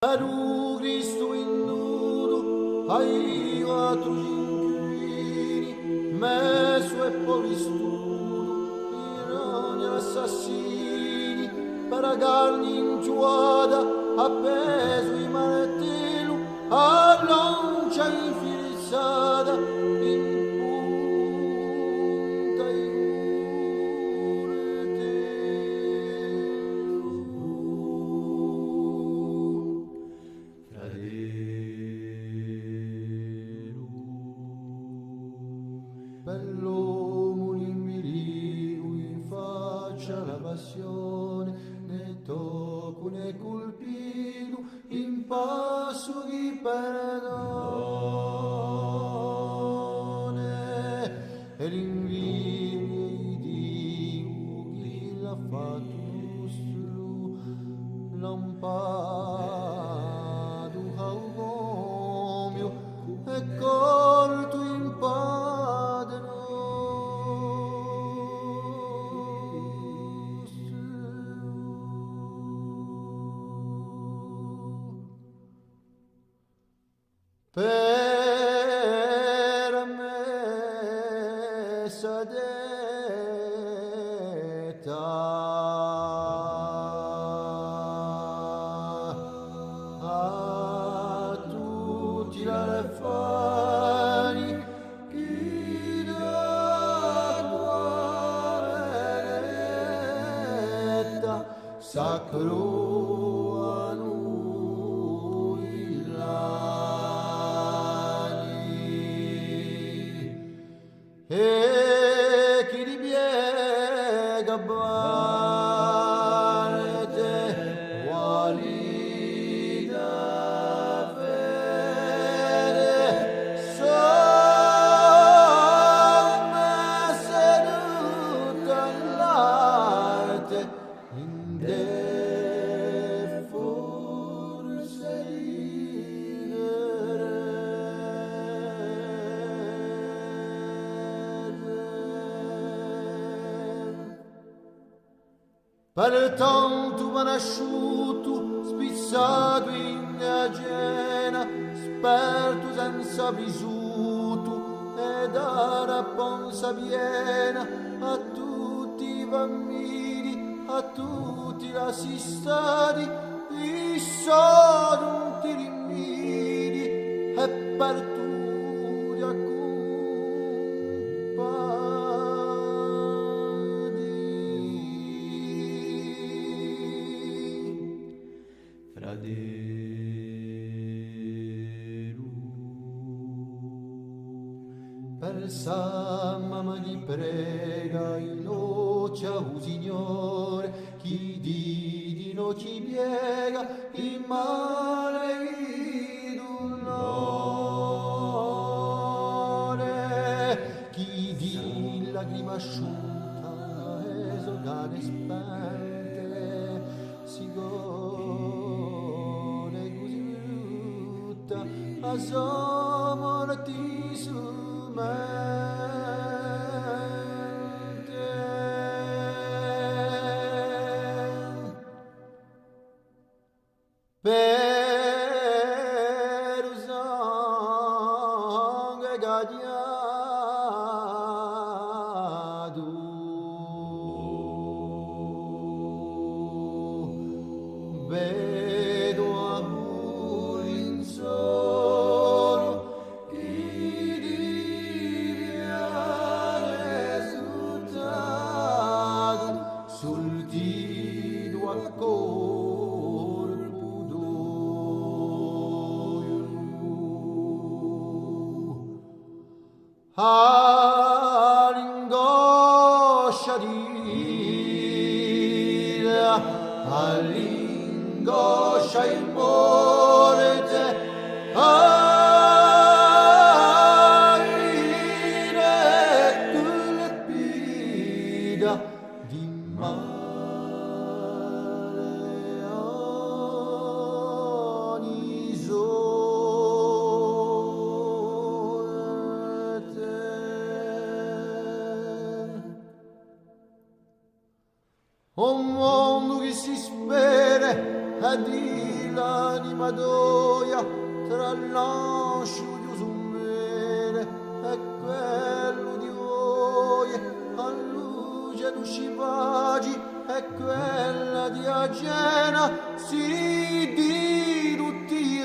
Adu Cristo in nudo, ai quattro inquini, messo e polistudo, pirani assassini, paragalli in giuada, appeso in manettelo, a lancia infilizzata, in punta bell'uomo l'immiriu in faccia la passione, né tocco né colpito, in passo di perdone, e l'invidia di Dio chi l'ha fatto nostro, lampado caucomio, e colto in padre per me sadetta a tutti la fari chi da guaretta sacro a noi e chi li piega parte guarita fede somma seduta all'arte in de forse pertanto m'ha nasciuto spizzato in agena, sperto senza vissuto e da responsa piena a tutti i bambini, a tutti gli assistati, i sono ti rimidi e per tutti per sa mamma gli prega in noce au Signore, chi di no ci piega in male di dolore, chi di lagrima asciutta esogane spente si gode così brutta a somorti su per sangue gadiato vedo amore in solo chi diviene risultato sul tiro al colpo d'oio all'ingoscia di all'ingoscia in morte all'ire colpita di male ogni sorte. Un mondo che si spera di l'anima d'oia tra l'ancio di usumere e quello di oie a luce d'uscipagi e quella di agena si di tutti i